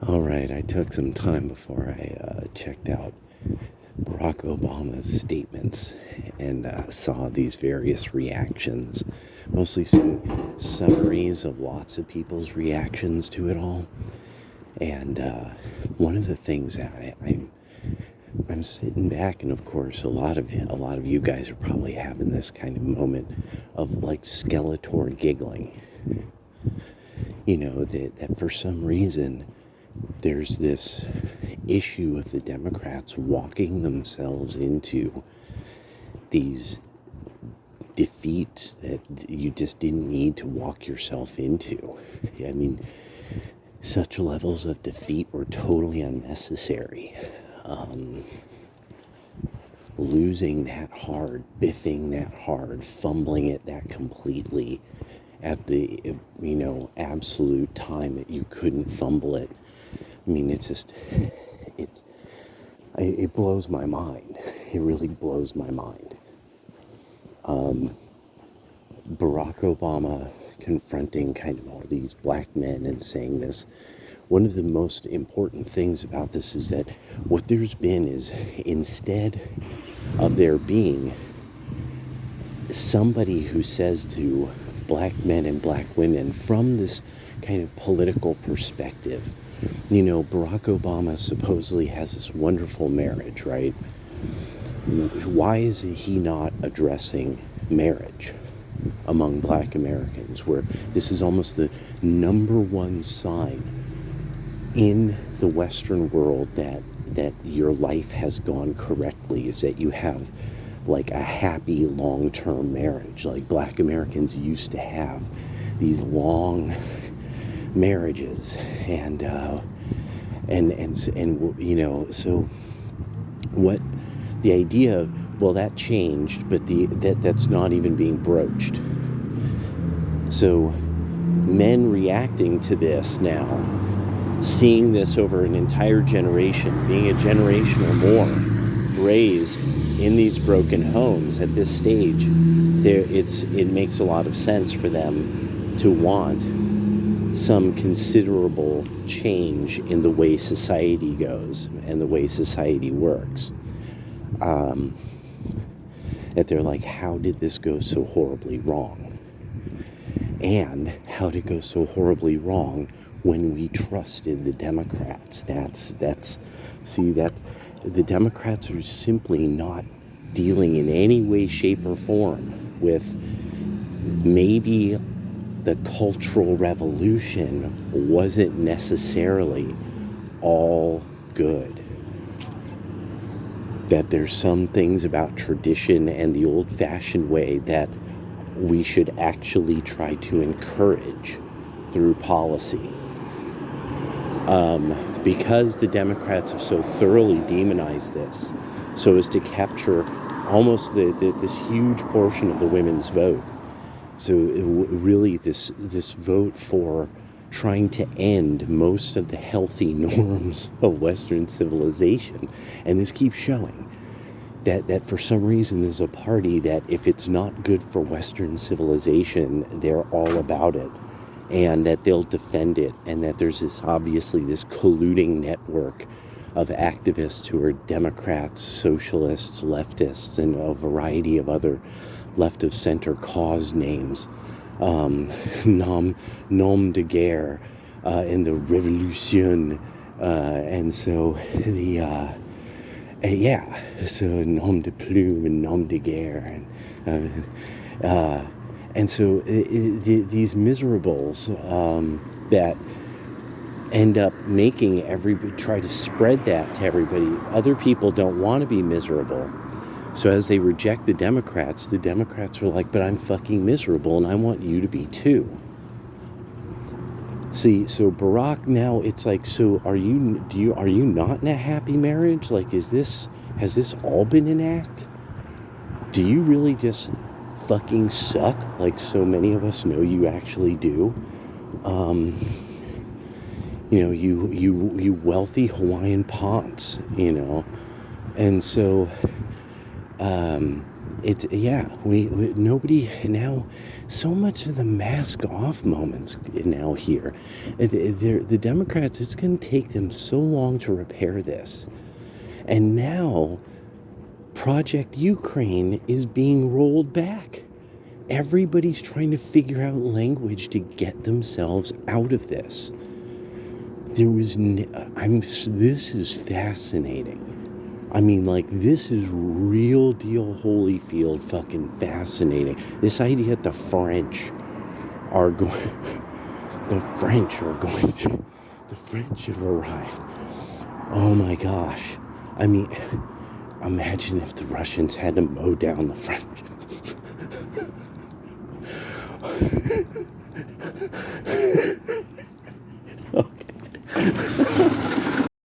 All right, I took some time before I checked out Barack Obama's statements and saw these various reactions, mostly some summaries of lots of people's reactions to it all. And one of the things that I'm sitting back, and of course, a lot of you guys are probably having this kind of moment of like Skeletor giggling. That for some reason there's this issue of the Democrats walking themselves into these defeats that you just didn't need to walk yourself into. I mean, such levels of defeat were totally unnecessary. Losing that hard, biffing that hard, fumbling it that completely at the absolute time that you couldn't fumble it. I mean, it blows my mind. It really blows my mind. Barack Obama confronting kind of all these black men and saying this. One of the most important things about this is that what there's been is, instead of there being somebody who says to black men and black women from this kind of political perspective, Barack Obama supposedly has this wonderful marriage, right? Why is he not addressing marriage among black Americans, where this is almost the number one sign in the Western world that your life has gone correctly, is that you have like a happy long-term marriage. Like black Americans used to have these long marriages, so what the idea of, well, that changed, but that's not even being broached. So men reacting to this now, seeing this over an entire generation, being a generation or more raised in these broken homes at this stage, it makes a lot of sense for them to want some considerable change in the way society goes and the way society works. That they're like, how did this go so horribly wrong? And how did it go so horribly wrong when we trusted the Democrats? That's the Democrats are simply not dealing in any way, shape, or form with maybe the Cultural Revolution wasn't necessarily all good. That there's some things about tradition and the old-fashioned way that we should actually try to encourage through policy. Because the Democrats have so thoroughly demonized this, so as to capture almost this huge portion of the women's vote. So really this vote for trying to end most of the healthy norms of Western civilization. And this keeps showing that for some reason there's a party that if it's not good for Western civilization, they're all about it. And that they'll defend it. And that there's obviously this colluding network of activists who are Democrats, socialists, leftists, and a variety of other left of center cause names. Nom de guerre in the revolution. And so so nom de plume and nom de guerre. And so these miserables that end up making everybody try to spread that to everybody. Other people don't want to be miserable. So as they reject the Democrats are like, but I'm fucking miserable and I want you to be too. See, so Barack now, it's like, so are you not in a happy marriage? Like, has this all been an act? Do you really just fucking suck like so many of us know you actually do? You wealthy Hawaiian ponce, and so It's yeah. We nobody now. So much of the mask off moments now here. The Democrats. It's going to take them so long to repair this, and now Project Ukraine is being rolled back. Everybody's trying to figure out language to get themselves out of this. This is fascinating. I mean, like, this is real deal Holyfield fucking fascinating. This idea that the French are going, the French have arrived. Oh my gosh. I mean, imagine if the Russians had to mow down the French.